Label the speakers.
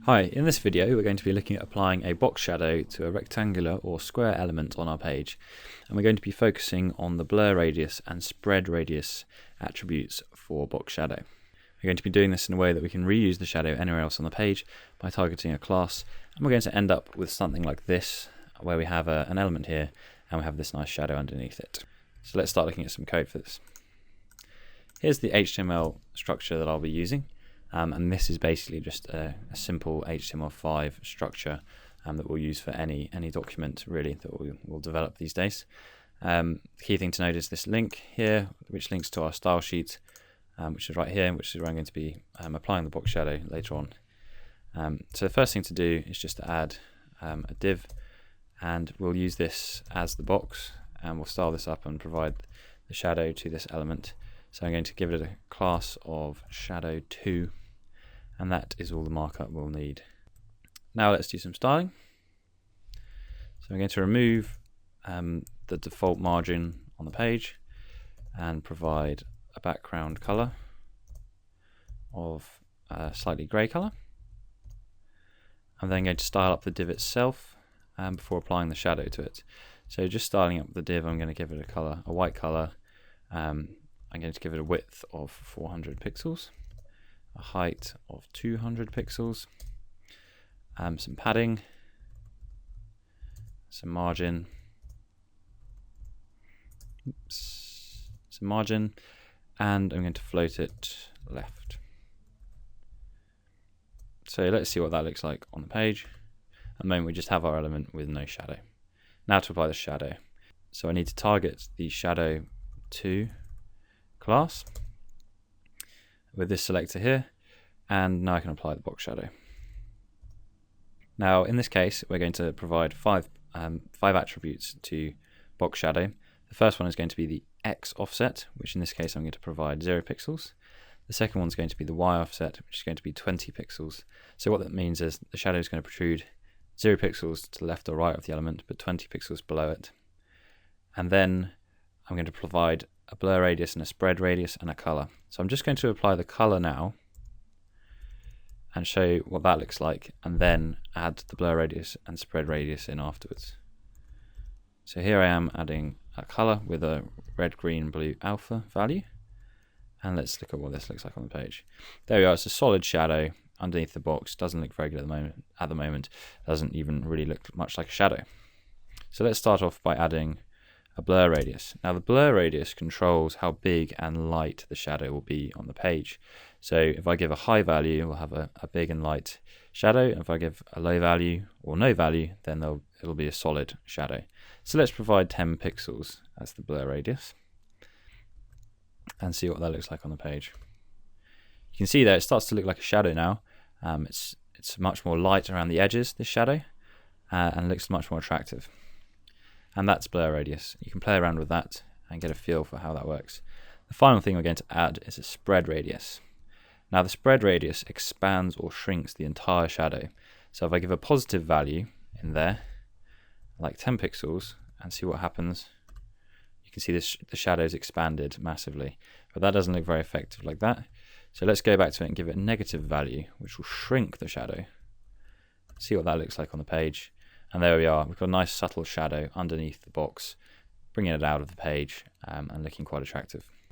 Speaker 1: Hi, in this video we're going to be looking at applying a box shadow to a rectangular or square element on our page, and we're going to be focusing on the blur radius and spread radius attributes for box shadow. We're going to be doing this in a way that we can reuse the shadow anywhere else on the page by targeting a class, and we're going to end up with something like this where we have an element here and we have this nice shadow underneath it. So let's start looking at some code for this. Here's the HTML structure that I'll be using. And this is basically just a simple HTML5 structure that we'll use for any document really that we'll develop these days. The key thing to note is this link here, which links to our style sheet, which is right here, which is where I'm going to be applying the box shadow later on. So the first thing to do is just to add a div, and we'll use this as the box, and we'll style this up and provide the shadow to this element. So I'm going to give it a class of shadow2, and that is all the markup we'll need. Now let's do some styling. So I'm going to remove the default margin on the page and provide a background color of a slightly grey color. I'm then going to style up the div itself before applying the shadow to it. So just styling up the div, I'm going to give it a color, a white color. I'm going to give it a width of 400 pixels, a height of 200 pixels, some padding, some margin, and I'm going to float it left. So let's see what that looks like on the page. At the moment we just have our element with no shadow. Now to apply the shadow. So I need to target the shadow2 class with this selector here, and now I can apply the box shadow. Now in this case we're going to provide five attributes to box shadow. The first one is going to be the X offset, which in this case I'm going to provide 0 pixels. The second one is going to be the Y offset, which is going to be 20 pixels. So what that means is the shadow is going to protrude 0 pixels to the left or right of the element, but 20 pixels below it. And then I'm going to provide a blur radius and a spread radius and a color. So I'm just going to apply the color now and show you what that looks like, and then add the blur radius and spread radius in afterwards. So here I am adding a color with a red, green, blue alpha value, and let's look at what this looks like on the page. There we are. It's a solid shadow underneath the box. Doesn't look very good at the moment. Doesn't even really look much like a shadow. So let's start off by adding a blur radius. Now the blur radius controls how big and light the shadow will be on the page. So if I give a high value, we'll have a big and light shadow. If I give a low value or no value, then it'll be a solid shadow. So let's provide 10 pixels as the blur radius and see what that looks like on the page. You can see there it starts to look like a shadow now. It's much more light around the edges, this shadow, and looks much more attractive. And that's blur radius. You can play around with that and get a feel for how that works. The final thing we're going to add is a spread radius. Now the spread radius expands or shrinks the entire shadow. So if I give a positive value in there, like 10 pixels, and see what happens, you can see the shadow's expanded massively, but that doesn't look very effective like that. So let's go back to it and give it a negative value, which will shrink the shadow. See what that looks like on the page. And there we are, we've got a nice subtle shadow underneath the box, bringing it out of the page and looking quite attractive.